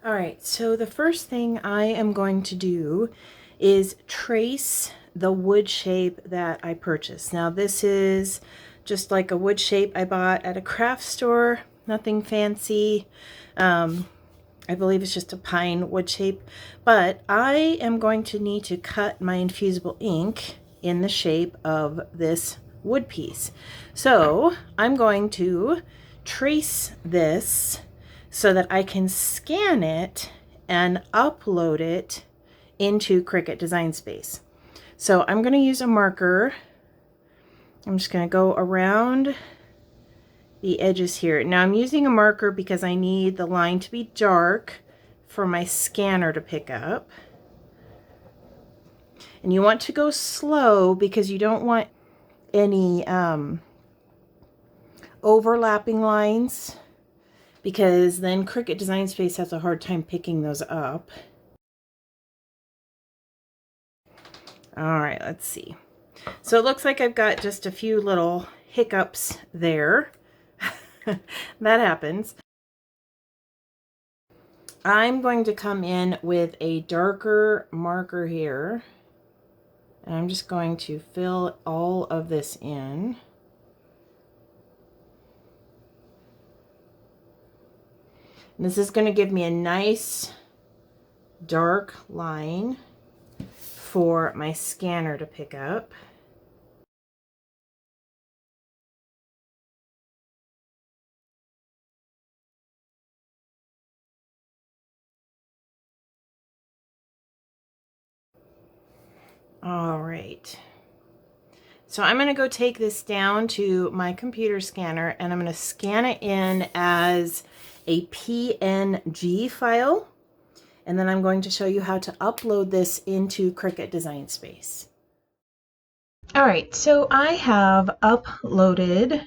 All right, so the first thing I am going to do is trace the wood shape that I purchased. Now this is just like a wood shape I bought at a craft store, nothing fancy. I believe it's just a pine wood shape, but I am going to need to cut my infusible ink in the shape of this wood piece. So I'm going to trace this so that I can scan it and upload it into Cricut Design Space. So I'm going to use a marker. I'm just going to go around the edges here. Now I'm using a marker because I need the line to be dark for my scanner to pick up. And you want to go slow because you don't want any overlapping lines, because then Cricut Design Space has a hard time picking those up. All right, let's see. So it looks like I've got just a few little hiccups there. That happens. I'm going to come in with a darker marker here, and I'm just going to fill all of this in. And this is going to give me a nice dark line for my scanner to pick up. All right. So I'm going to go take this down to my computer scanner, and I'm going to scan it in as a PNG file. And then I'm going to show you how to upload this into Cricut Design Space. All right, so I have uploaded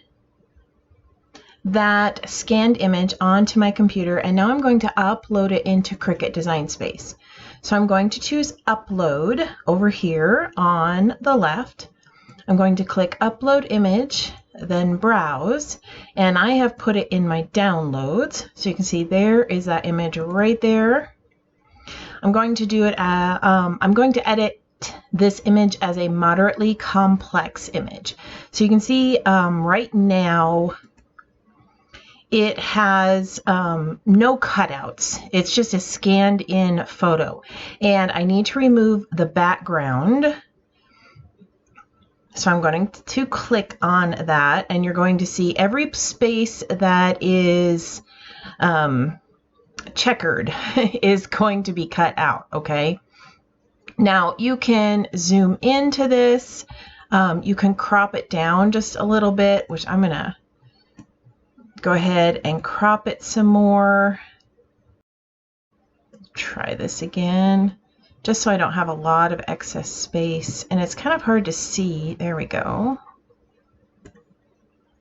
that scanned image onto my computer, and now I'm going to upload it into Cricut Design Space. So I'm going to choose Upload over here on the left. I'm going to click Upload Image, then Browse, and I have put it in my downloads. So you can see there is that image right there. I'm going to do it. I'm going to edit this image as a moderately complex image. So you can see right now it has no cutouts. It's just a scanned in photo, and I need to remove the background. So I'm going to click on that, and you're going to see every space that is checkered is going to be cut out, okay? Now you can zoom into this. You can crop it down just a little bit, which I'm going to go ahead and crop it some more. Try this again, just so I don't have a lot of excess space, and it's kind of hard to see. There we go.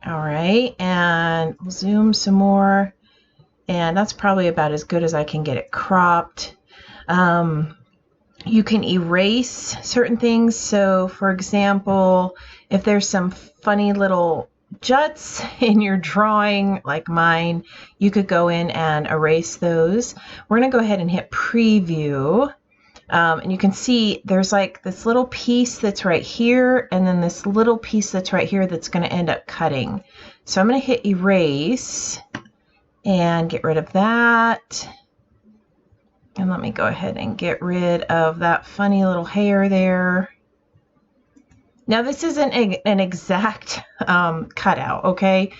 All right, and we'll zoom some more, and that's probably about as good as I can get it cropped. You can erase certain things. So for example, if there's some funny little juts in your drawing like mine, you could go in and erase those. We're going to go ahead and hit preview, and you can see there's like this little piece that's right here, and then this little piece that's right here that's going to end up cutting. So I'm going to hit erase and get rid of that. And let me go ahead and get rid of that funny little hair there. Now this isn't an exact cutout, okay?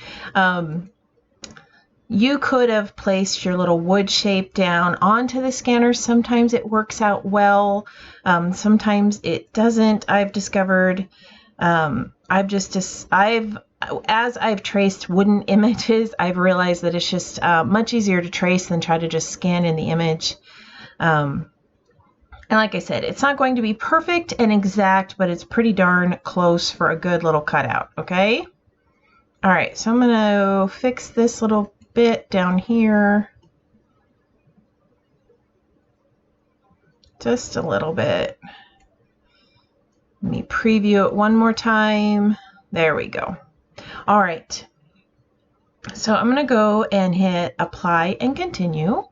You could have placed your little wood shape down onto the scanner. Sometimes it works out well. Sometimes it doesn't. I've discovered, as I've traced wooden images, I've realized that it's just much easier to trace than try to just scan in the image. And like I said, it's not going to be perfect and exact, but it's pretty darn close for a good little cutout, okay? All right, so I'm going to fix this little bit down here. Just a little bit. Let me preview it one more time. There we go. All right. So I'm going to go and hit Apply and Continue.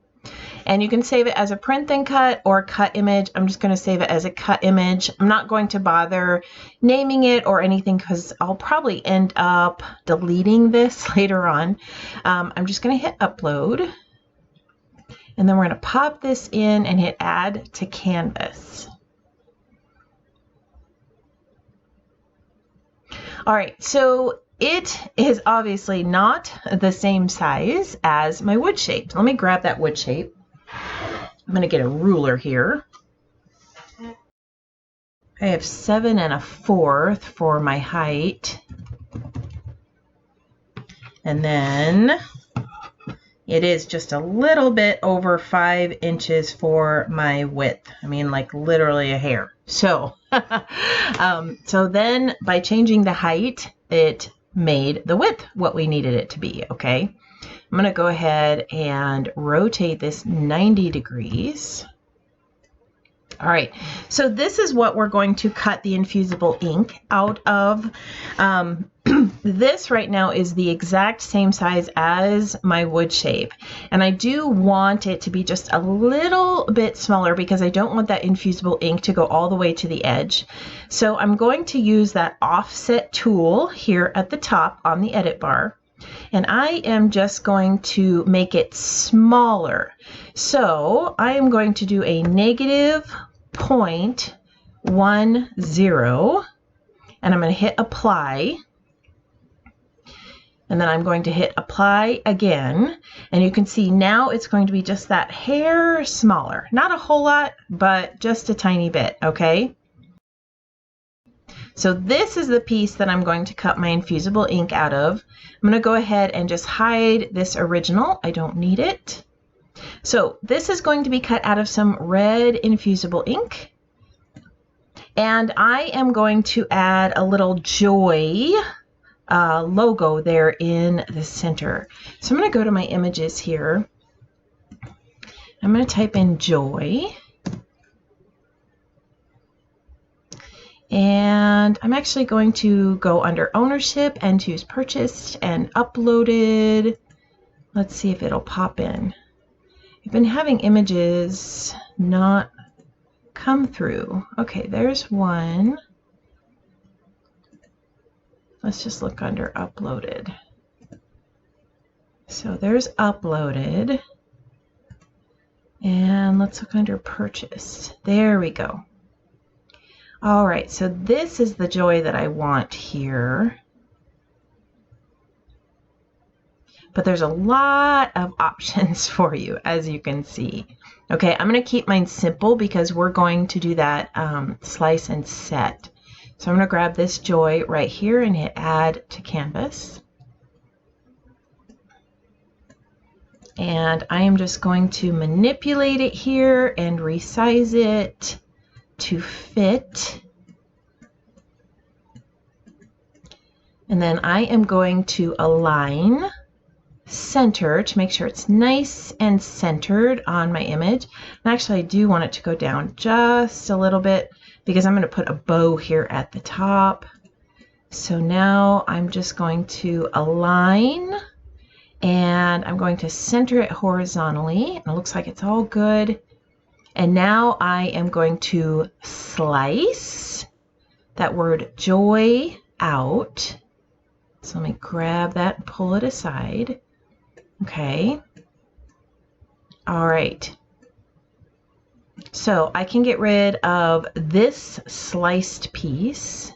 And you can save it as a print then cut or cut image. I'm just going to save it as a cut image. I'm not going to bother naming it or anything because I'll probably end up deleting this later on. I'm just going to hit upload. And then we're going to pop this in and hit add to canvas. All right, so it is obviously not the same size as my wood shape. Let me grab that wood shape. I'm going to get a ruler here. I have 7 1/4 for my height. And then it is just a little bit over 5 inches for my width. I mean, like literally a hair. So, so then by changing the height, it made the width what we needed it to be, okay? I'm going to go ahead and rotate this 90 degrees. All right, so this is what we're going to cut the infusible ink out of. This right now is the exact same size as my wood shape. And I do want it to be just a little bit smaller because I don't want that infusible ink to go all the way to the edge. So I'm going to use that offset tool here at the top on the edit bar. And I am just going to make it smaller. So I am going to do a -0.10 and I'm going to hit apply. And then I'm going to hit apply again. And you can see now it's going to be just that hair smaller. Not a whole lot, but just a tiny bit, okay? So this is the piece that I'm going to cut my infusible ink out of. I'm going to go ahead and just hide this original. I don't need it. So this is going to be cut out of some red infusible ink. And I am going to add a little joy logo there in the center. So I'm going to go to my images here. I'm going to type in joy. And I'm actually going to go under ownership and choose purchased and uploaded. Let's see if it'll pop in. I've been having images not come through. Okay, there's one. Let's just look under uploaded. So there's uploaded. And let's look under purchased. There we go. All right, so this is the joy that I want here. But there's a lot of options for you, as you can see. Okay, I'm going to keep mine simple because we're going to do that slice and set. So I'm going to grab this joy right here and hit add to canvas. And I am just going to manipulate it here and resize it to fit. And then I am going to align center to make sure it's nice and centered on my image. And actually I do want it to go down just a little bit because I'm going to put a bow here at the top. So now I'm just going to align and I'm going to center it horizontally. And it looks like it's all good. And now I am going to slice that word joy out. So let me grab that and pull it aside. Okay. All right. So I can get rid of this sliced piece.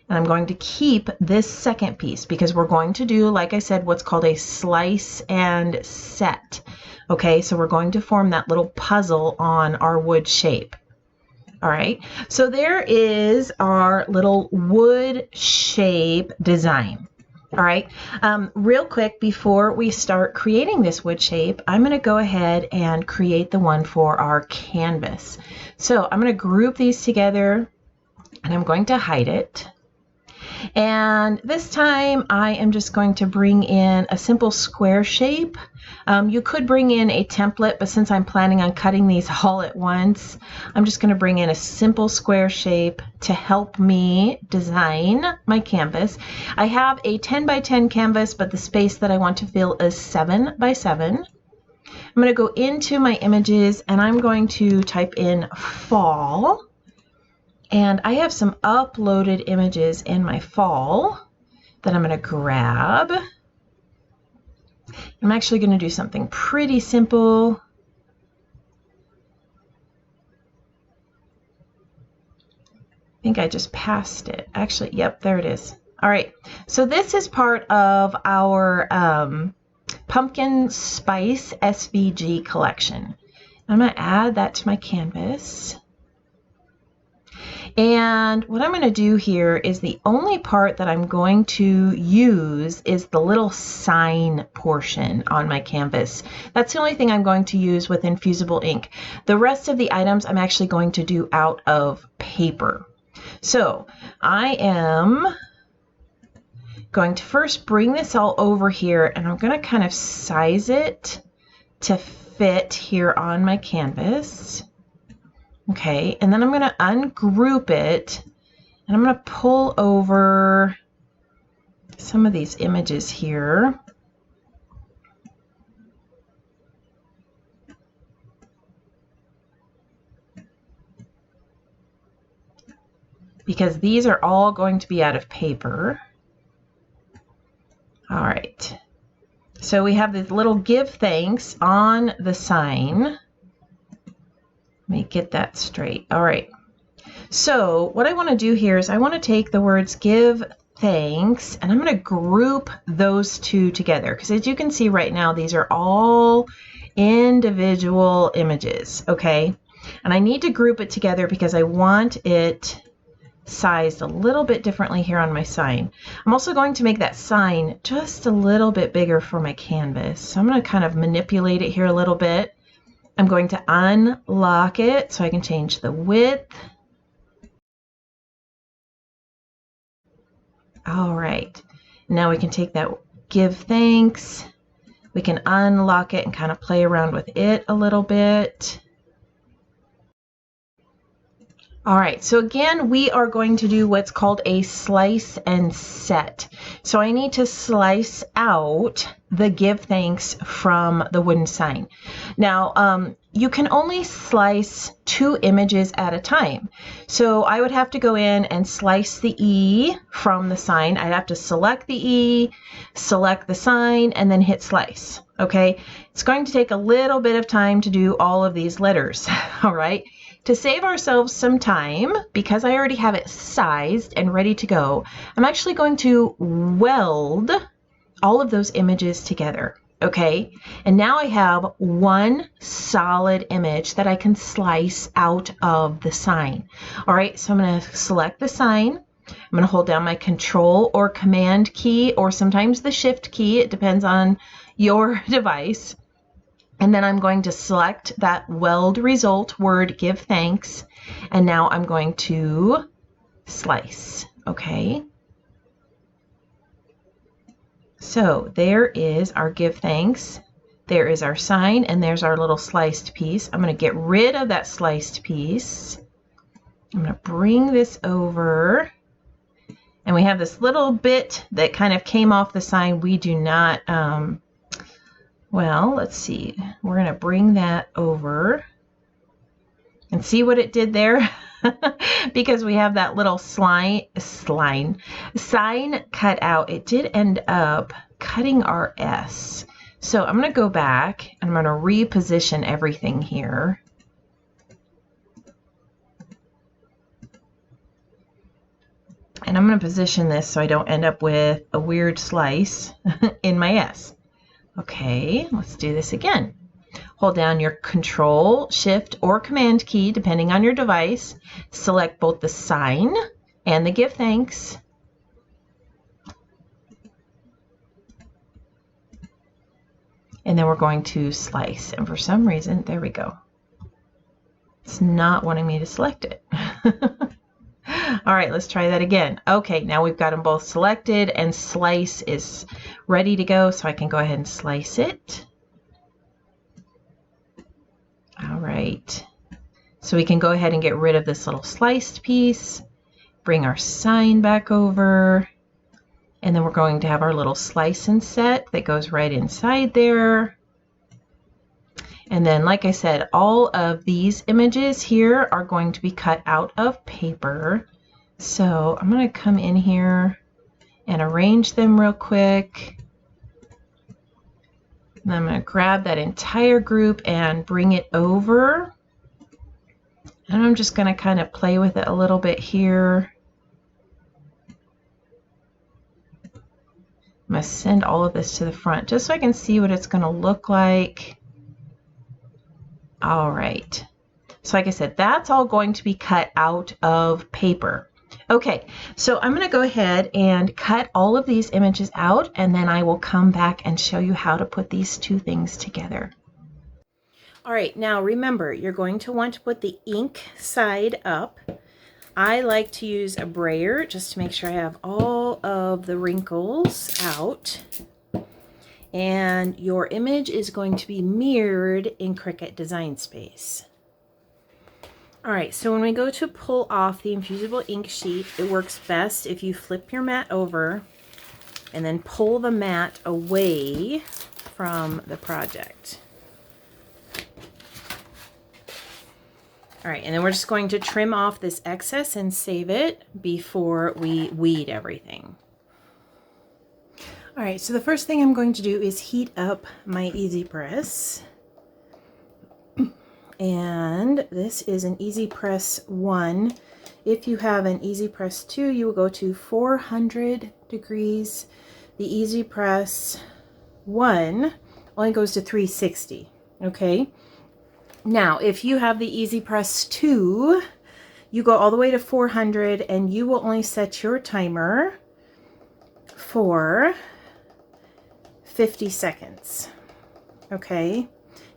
And I'm going to keep this second piece because we're going to do, like I said, what's called a slice and set. Okay, so we're going to form that little puzzle on our wood shape. All right, so there is our little wood shape design. All right, real quick before we start creating this wood shape, I'm going to go ahead and create the one for our canvas. So I'm going to group these together and I'm going to hide it. And this time I am just going to bring in a simple square shape. You could bring in a template, but since I'm planning on cutting these all at once, I'm just going to bring in a simple square shape to help me design my canvas. I have a 10 by 10 canvas, but the space that I want to fill is 7 by 7. I'm going to go into my images and I'm going to type in fall. And I have some uploaded images in my fall that I'm going to grab. I'm actually going to do something pretty simple. I think I just passed it. Actually, yep, there it is. All right, so this is part of our pumpkin spice SVG collection. I'm going to add that to my canvas. And what I'm going to do here is the only part that I'm going to use is the little sign portion on my canvas. That's the only thing I'm going to use with Infusible ink. The rest of the items I'm actually going to do out of paper. So I am going to first bring this all over here, and I'm going to kind of size it to fit here on my canvas. Okay, and then I'm going to ungroup it, and I'm going to pull over some of these images here. Because these are all going to be out of paper. All right, so we have this little give thanks on the sign. Let me get that straight. All right, so what I want to do here is I want to take the words give thanks and I'm going to group those two together, because as you can see right now, these are all individual images, okay? And I need to group it together because I want it sized a little bit differently here on my sign. I'm also going to make that sign just a little bit bigger for my canvas. So I'm going to kind of manipulate it here a little bit. I'm going to unlock it so I can change the width. All right, now we can take that give thanks. We can unlock it and kind of play around with it a little bit. All right, so again, we are going to do what's called a slice and set. So I need to slice out the give thanks from the wooden sign. Now, you can only slice 2 images at a time. So I would have to go in and slice the E from the sign. I'd have to select the E, select the sign, and then hit slice, okay? It's going to take a little bit of time to do all of these letters, all right? To save ourselves some time, because I already have it sized and ready to go, I'm actually going to weld all of those images together, okay? And now I have one solid image that I can slice out of the sign. All right, so I'm going to select the sign. I'm going to hold down my Control or Command key, or sometimes the Shift key. It depends on your device. And then I'm going to select that weld result word, give thanks. And now I'm going to slice, okay? So there is our give thanks. There is our sign, and there's our little sliced piece. I'm going to get rid of that sliced piece. I'm going to bring this over. And we have this little bit that kind of came off the sign. We do not... well, let's see. We're going to bring that over and see what it did there. Because we have that little sign cut out. It did end up cutting our S. So I'm going to go back and I'm going to reposition everything here. And I'm going to position this so I don't end up with a weird slice in my S. Okay, let's do this again. Hold down your Control, Shift, or Command key, depending on your device. Select both the sign and the give thanks. And then we're going to slice. And for some reason, there we go. It's not wanting me to select it. All right, let's try that again. Okay, now we've got them both selected and slice is ready to go, so I can go ahead and slice it. All right, so we can go ahead and get rid of this little sliced piece, bring our sign back over, and then we're going to have our little slice and set that goes right inside there. And then, like I said, all of these images here are going to be cut out of paper. So I'm going to come in here and arrange them real quick. And I'm going to grab that entire group and bring it over. And I'm just going to kind of play with it a little bit here. I'm going to send all of this to the front just so I can see what it's going to look like. All right. So like I said, that's all going to be cut out of paper. Okay, so I'm going to go ahead and cut all of these images out, and then I will come back and show you how to put these two things together. All right, now remember, you're going to want to put the ink side up. I like to use a brayer just to make sure I have all of the wrinkles out. And your image is going to be mirrored in Cricut Design Space. All right, so when we go to pull off the Infusible ink sheet, it works best if you flip your mat over and then pull the mat away from the project. All right, and then we're just going to trim off this excess and save it before we weed everything. All right, so the first thing I'm going to do is heat up my Easy Press. And this is an Easy Press 1. If you have an Easy Press 2, you will go to 400 degrees. The Easy Press 1 only goes to 360, okay? Now, if you have the Easy Press 2, you go all the way to 400, and you will only set your timer for 50 seconds, okay?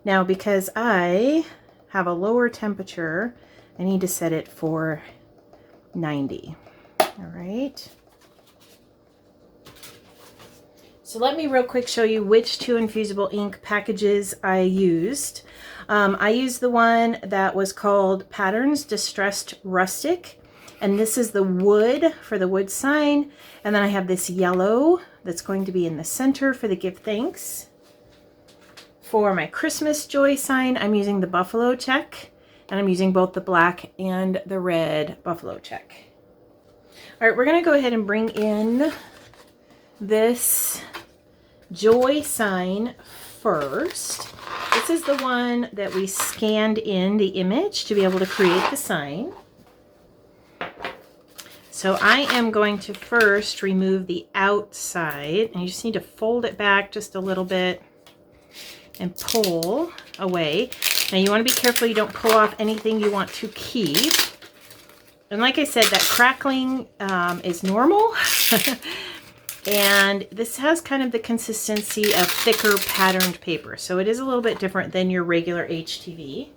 Now, because I have a lower temperature, I need to set it for 90. All right. So let me real quick show you which two Infusible ink packages I used. I used the one that was called Patterns Distressed Rustic, and this is the wood for the wood sign. And then I have this yellow that's going to be in the center for the give thanks. For my Christmas joy sign, I'm using the buffalo check, and I'm using both the black and the red buffalo check. All right, we're going to go ahead and bring in this joy sign first. This is the one that we scanned in the image to be able to create the sign. So I am going to first remove the outside, and you just need to fold it back just a little bit and pull away. Now you want to be careful you don't pull off anything you want to keep. And like I said, that crackling is normal. And this has kind of the consistency of thicker patterned paper. So it is a little bit different than your regular HTV.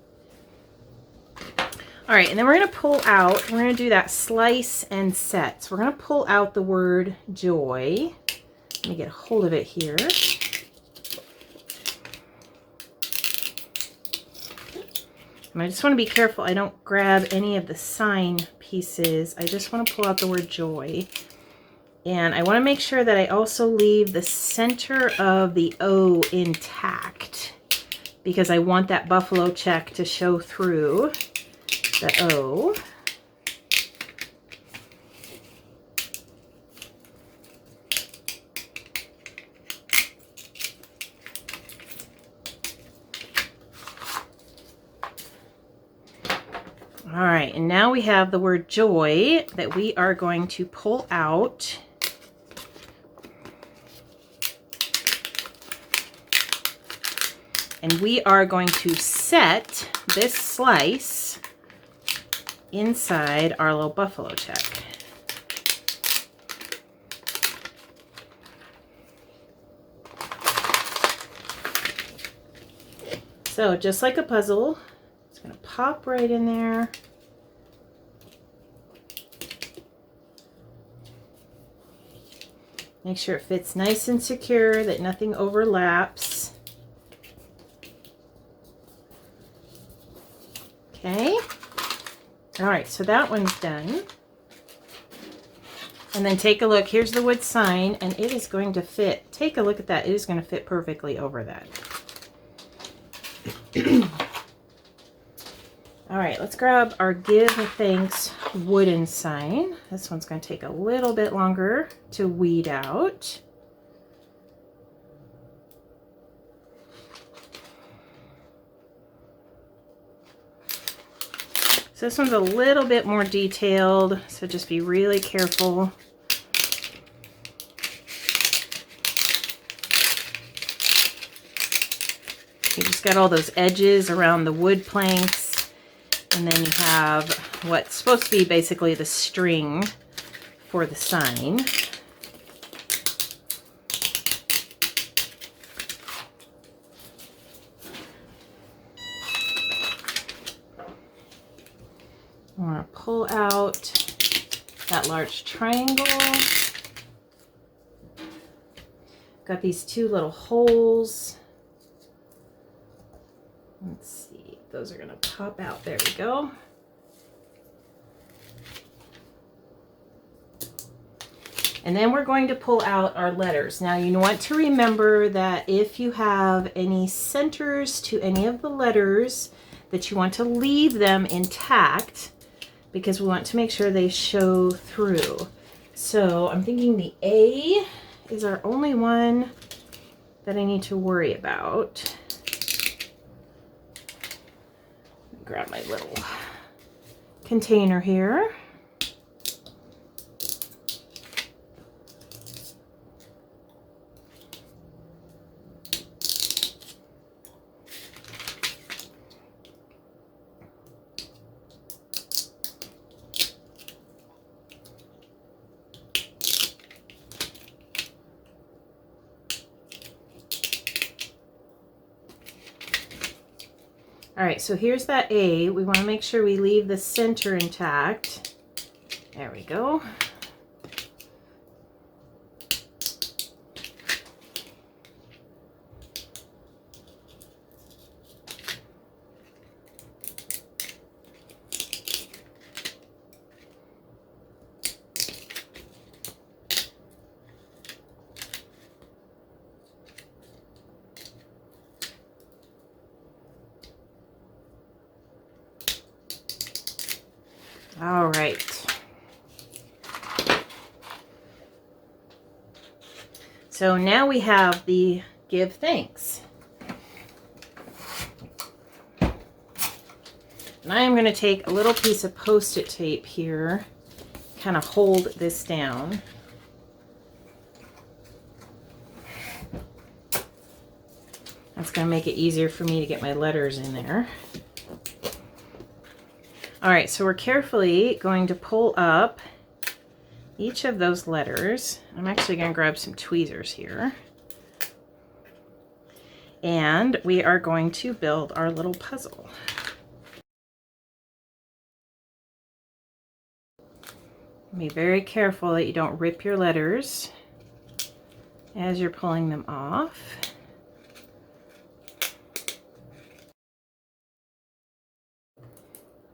All right, and then we're going to pull out, we're going to do that slice and set. So we're going to pull out the word joy. Let me get a hold of it here. And I just want to be careful I don't grab any of the sign pieces. I just want to pull out the word joy. And I want to make sure that I also leave the center of the O intact, because I want that buffalo check to show through the O. All right, and now we have the word joy that we are going to pull out. And we are going to set this slice inside our little buffalo check. So just like a puzzle, it's going to pop right in there. Make sure it fits nice and secure, that nothing overlaps. Okay. All right, so that one's done. And then take a look. Here's the wood sign, and it is going to fit. Take a look at that. It is going to fit perfectly over that. All right, let's grab our Give Thanks wooden sign. This one's going to take a little bit longer to weed out. So this one's a little bit more detailed, so just be really careful. You just got all those edges around the wood planks. And then you have what's supposed to be basically the string for the sign. I want to pull out that large triangle. Got these two little holes. Let's see. Those are going to pop out. There we go. And then we're going to pull out our letters. Now you want to remember that if you have any centers to any of the letters, that you want to leave them intact because we want to make sure they show through. So I'm thinking the A is our only one that I need to worry about. Grab my little container here. All right, so here's that A. We want to make sure we leave the center intact. There we go. All right. So now we have the Give Thanks. And I am going to take a little piece of Post-it tape here, kind of hold this down. That's going to make it easier for me to get my letters in there. All right, so we're carefully going to pull up each of those letters. I'm actually going to grab some tweezers here. And we are going to build our little puzzle. Be very careful that you don't rip your letters as you're pulling them off.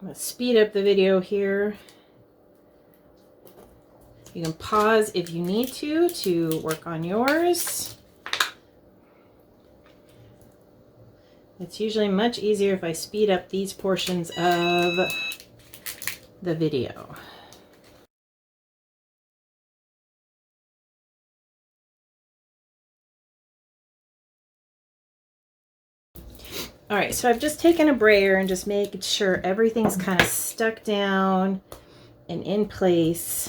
I'm going to speed up the video here. You can pause if you need to work on yours. It's usually much easier if I speed up these portions of the video. All right, so I've just taken a brayer and just making sure everything's kind of stuck down and in place.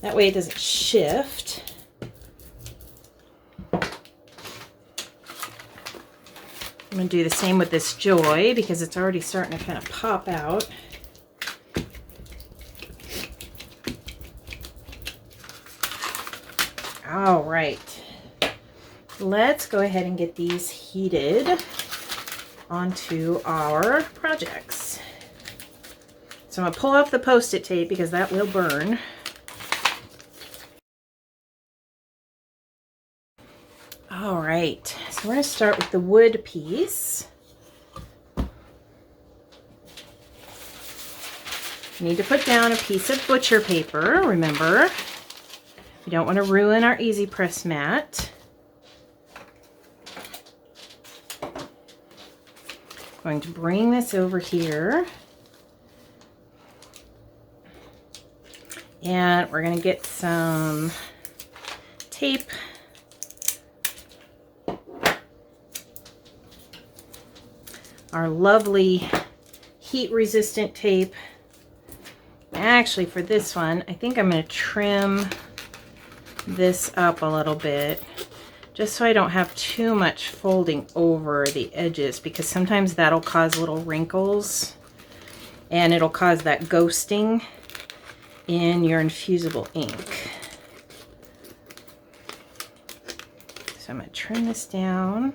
That way it doesn't shift. I'm going to do the same with this Joy because it's already starting to kind of pop out. All right. Let's go ahead and get these heated onto our projects. So I'm going to pull off the Post-it tape because that will burn. All right, so we're going to start with the wood piece. You need to put down a piece of butcher paper, remember. We don't want to ruin our Easy Press mat. I'm going to bring this over here. And we're going to get some tape. Our lovely heat-resistant tape. Actually, for this one, I think I'm going to trim this up a little bit, just so I don't have too much folding over the edges, because sometimes that'll cause little wrinkles, and it'll cause that ghosting in your infusible ink. So I'm going to trim this down.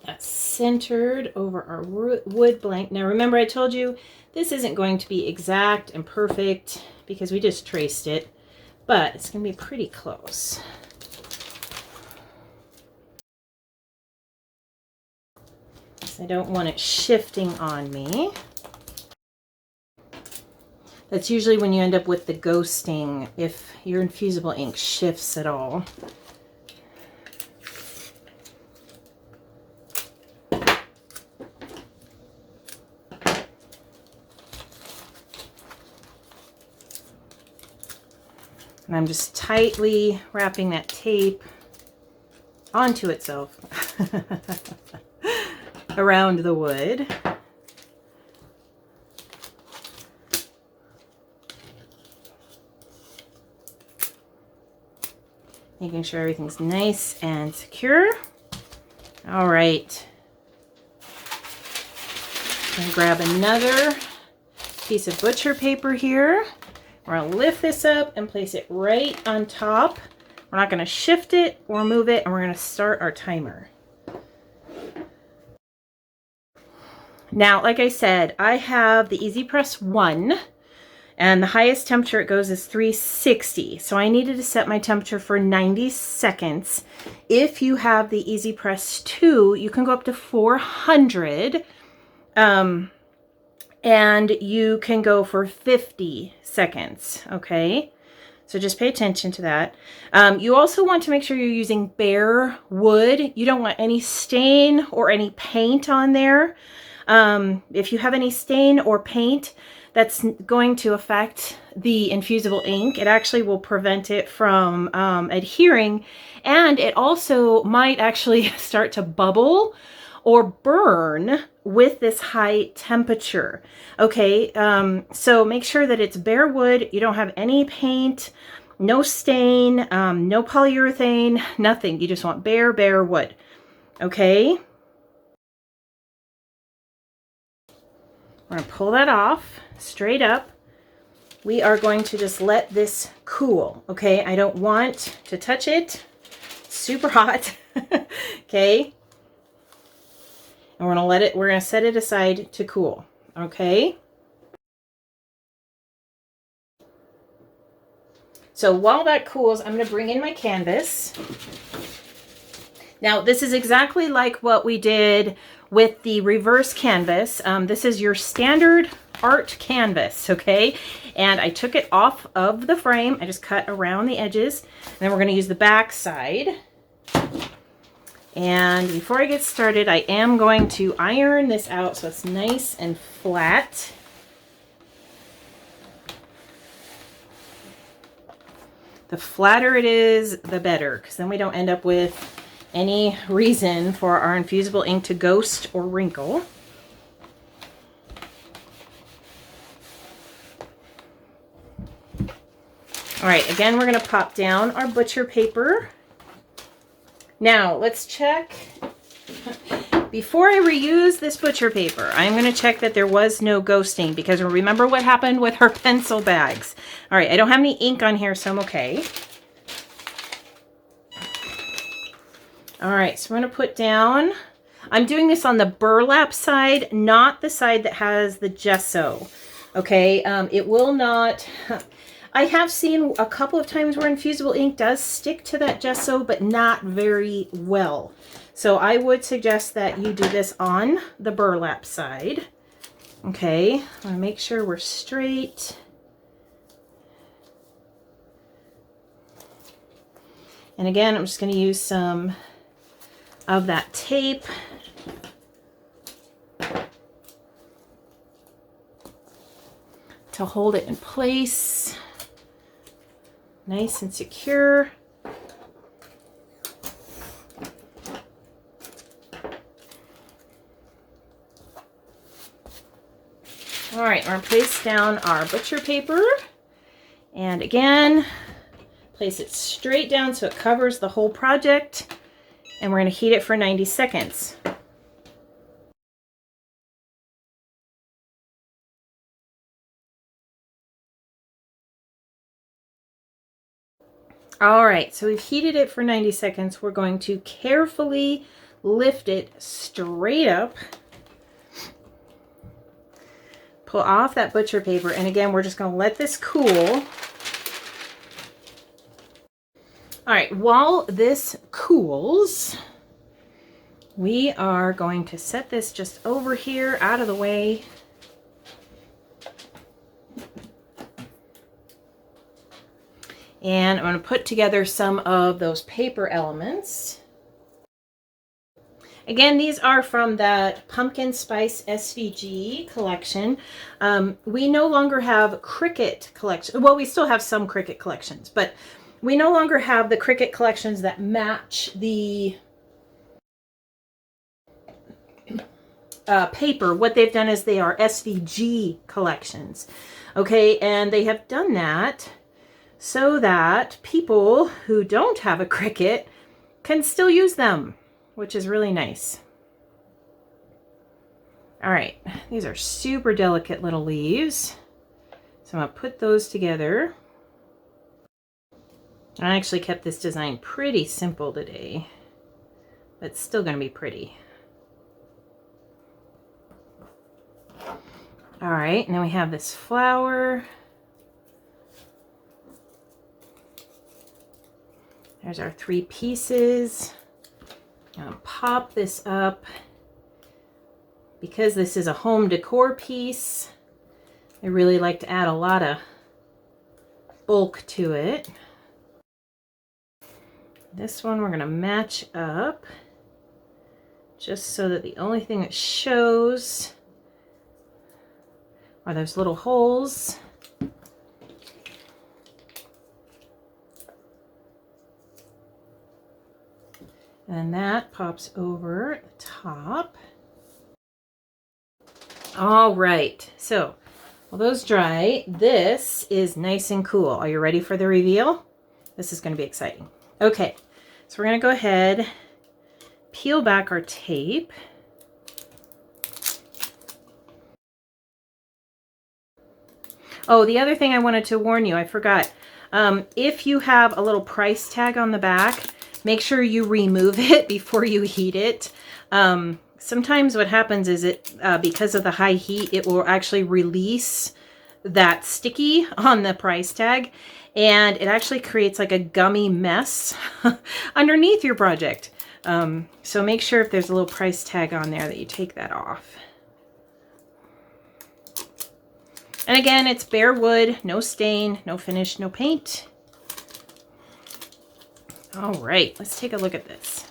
That's centered over our wood blank. Now remember, I told you this isn't going to be exact and perfect because we just traced it, but it's going to be pretty close. So I don't want it shifting on me. That's usually when you end up with the ghosting, if your infusible ink shifts at all. And I'm just tightly wrapping that tape onto itself around the wood. Making sure everything's nice and secure. All right. I'm going to grab another piece of butcher paper here. We're going to lift this up and place it right on top. We're not going to shift it or move it, and we're going to start our timer. Now, like I said, I have the Easy Press 1, and the highest temperature it goes is 360. So I needed to set my temperature for 90 seconds. If you have the Easy Press 2, you can go up to 400. And you can go for 50 seconds, okay? So just pay attention to that. You also want to make sure you're using bare wood. You don't want any stain or any paint on there. If you have any stain or paint, that's going to affect the infusible ink. It actually will prevent it from adhering, and it also might actually start to bubble or burn with this high temperature. Okay, so make sure that it's bare wood. You don't have any paint, no stain, no polyurethane, nothing. You just want bare wood. Okay. We're gonna pull that off straight up. We are going to just let this cool. Okay, I don't want to touch it. It's super hot. Okay. And we're going to set it aside to cool. Okay. So while that cools, I'm going to bring in my canvas. Now, this is exactly like what we did with the reverse canvas. This is your standard art canvas, okay? And I took it off of the frame. I just cut around the edges. And then we're going to use the back side. And before I get started, I am going to iron this out so it's nice and flat. The flatter it is, the better, because then we don't end up with any reason for our infusible ink to ghost or wrinkle. All right, again, we're going to pop down our butcher paper. Now, let's check. Before I reuse this butcher paper, I'm going to check that there was no ghosting, because remember what happened with our pencil bags. All right, I don't have any ink on here, so I'm okay. All right, so we're going to put down, I'm doing this on the burlap side, not the side that has the gesso. Okay, it will not, I have seen a couple of times where infusible ink does stick to that gesso, but not very well. So I would suggest that you do this on the burlap side. Okay, I want to make sure we're straight. And again, I'm just going to use some of that tape. To hold it in place. Nice and secure. All right, we're going to place down our butcher paper. And again, place it straight down so it covers the whole project. And we're going to heat it for 90 seconds. All right, so we've heated it for 90 seconds. We're going to carefully lift it straight up. Pull off that butcher paper, and again, we're just going to let this cool. All right, while this cools, we are going to set this just over here, out of the way. And I'm going to put together some of those paper elements. Again, these are from that Pumpkin Spice SVG collection. We no longer have Cricut collection. Well, we still have some Cricut collections, but we no longer have the Cricut collections that match the paper. What they've done is they are SVG collections. Okay, and they have done that so that people who don't have a Cricut can still use them, which is really nice. All right, these are super delicate little leaves. So I'm gonna put those together. I actually kept this design pretty simple today, but it's still gonna be pretty. All right, and then we have this flower. There's our 3 pieces. I'll pop this up. Because this is a home decor piece, I really like to add a lot of bulk to it. This one we're going to match up just so that the only thing that shows are those little holes. And that pops over the top. All right, so while those dry, this is nice and cool. Are you ready for the reveal? This is going to be exciting. Okay, so we're going to go ahead, peel back our tape. Oh, the other thing I wanted to warn you, I forgot. If you have a little price tag on the back, make sure you remove it before you heat it. Sometimes what happens is because of the high heat, it will actually release that sticky on the price tag, and it actually creates like a gummy mess underneath your project. So make sure if there's a little price tag on there that you take that off. And again, it's bare wood, no stain, no finish, no paint. All right, let's take a look at this.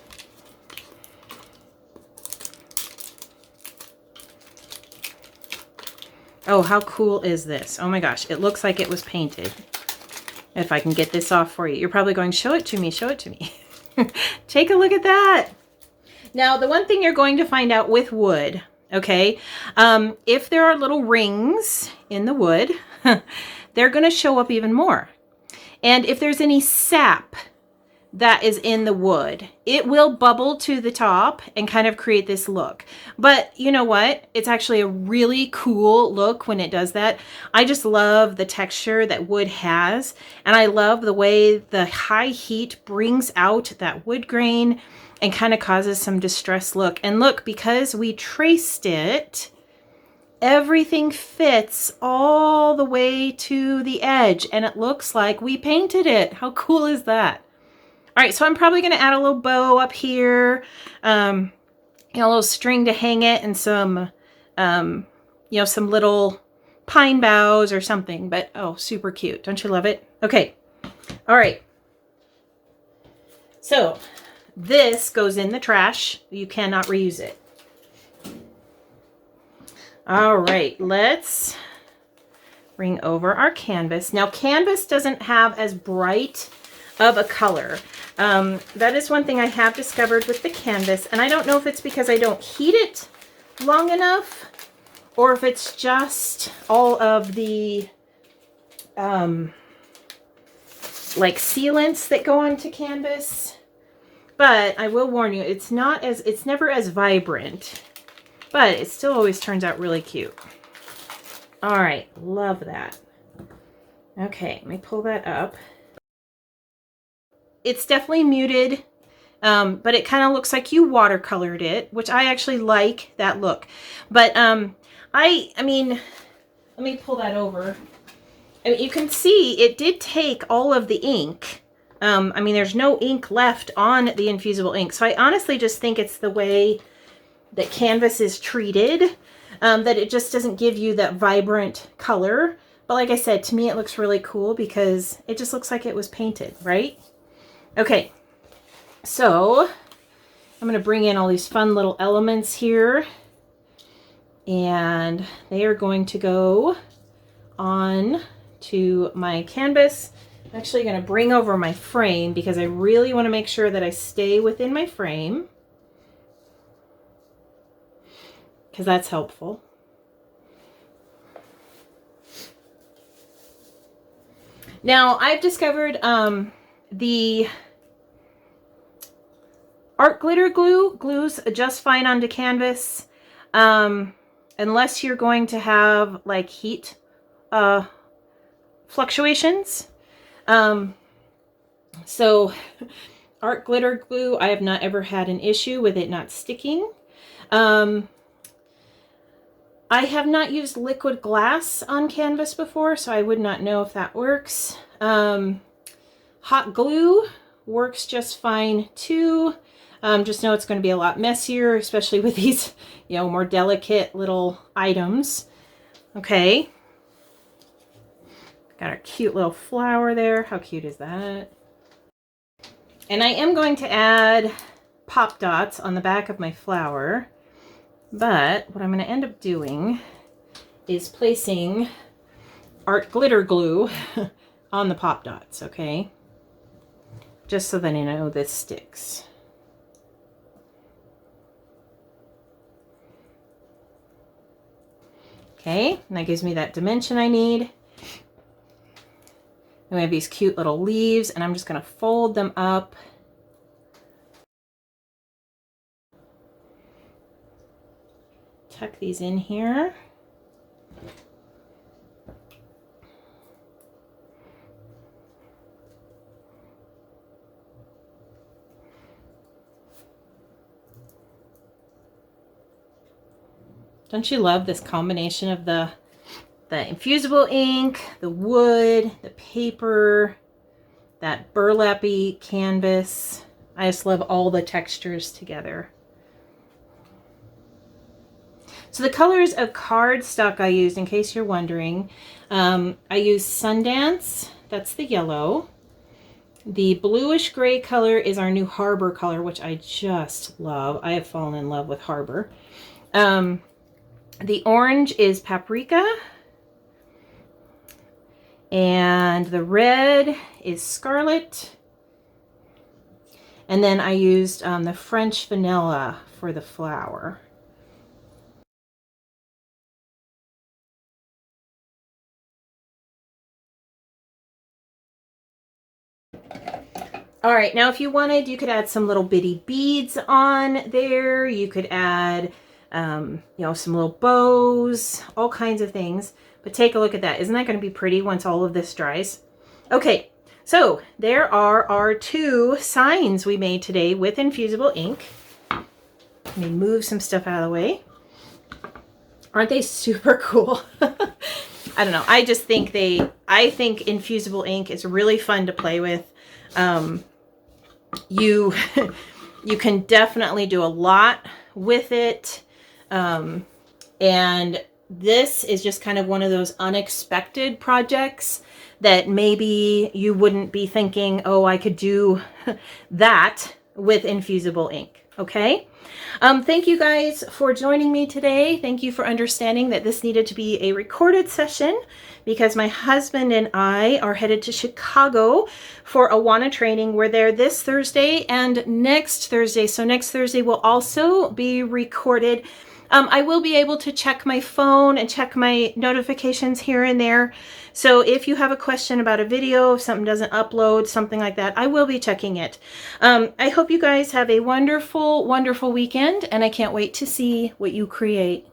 Oh, how cool is this? Oh my gosh, it looks like it was painted. If I can get this off for you. You're probably going, show it to me, show it to me. Take a look at that. Now, the one thing you're going to find out with wood, okay, if there are little rings in the wood, they're going to show up even more. And if there's any sap that is in the wood, it will bubble to the top and kind of create this look. But you know what? It's actually a really cool look when it does that. I just love the texture that wood has, and I love the way the high heat brings out that wood grain and kind of causes some distressed look. And look, because we traced it, everything fits all the way to the edge, and it looks like we painted it. How cool is that? All right, so I'm probably going to add a little bow up here, a little string to hang it, and some, you know, some little pine boughs or something, but oh, super cute. Don't you love it? Okay. All right. So this goes in the trash. You cannot reuse it. All right, let's bring over our canvas. Now, canvas doesn't have as bright of a color. That is one thing I have discovered with the canvas, and I don't know if it's because I don't heat it long enough or if it's just all of the like sealants that go onto canvas. But I will warn you, it's never as vibrant, but it still always turns out really cute. All right, love that. Okay, let me pull that up. It's definitely muted, but it kind of looks like you watercolored it, which I actually like that look. But I mean, let me pull that over. I mean, you can see it did take all of the ink. I mean, there's no ink left on the Infusible ink. So I honestly just think it's the way that canvas is treated, that it just doesn't give you that vibrant color. But like I said, to me, it looks really cool because it just looks like it was painted, right? Okay, so I'm going to bring in all these fun little elements here, and they are going to go on to my canvas. I'm actually going to bring over my frame because I really want to make sure that I stay within my frame, because that's helpful. Now, I've discovered the art glitter glue glues just fine onto canvas, unless you're going to have like heat fluctuations. So art glitter glue, I have not ever had an issue with it not sticking. I have not used liquid glass on canvas before, so I would not know if that works. Hot glue works just fine too. Just know it's going to be a lot messier, especially with these, you know, more delicate little items. Okay. Got our cute little flower there. How cute is that? And I am going to add pop dots on the back of my flower. But what I'm going to end up doing is placing art glitter glue on the pop dots, okay? Just so that I know this sticks. Okay, and that gives me that dimension I need. And we have these cute little leaves, and I'm just going to fold them up. Tuck these in here. Don't you love this combination of the Infusible ink, the wood, the paper, that burlappy canvas? I just love all the textures together. So the colors of cardstock I used, in case you're wondering, I used Sundance, that's the yellow. The bluish gray color is our new Harbor color, which I just love. I have fallen in love with Harbor. The orange is Paprika. And the red is Scarlet. And then I used the French Vanilla for the flower. All right, now if you wanted, you could add some little bitty beads on there. You could add, you know, some little bows, all kinds of things. But take a look at that. Isn't that going to be pretty once all of this dries? Okay, so there are our 2 signs we made today with Infusible ink. Let me move some stuff out of the way. Aren't they super cool? I don't know. I just think I think Infusible ink is really fun to play with. You can definitely do a lot with it. And this is just kind of one of those unexpected projects that maybe you wouldn't be thinking, oh, I could do that with Infusible ink. Okay. Thank you guys for joining me today. Thank you for understanding that this needed to be a recorded session because my husband and I are headed to Chicago for Awana training. We're there this Thursday and next Thursday. So next Thursday will also be recorded. I will be able to check my phone and check my notifications here and there. So if you have a question about a video, if something doesn't upload, something like that, I will be checking it. I hope you guys have a wonderful, wonderful weekend, and I can't wait to see what you create.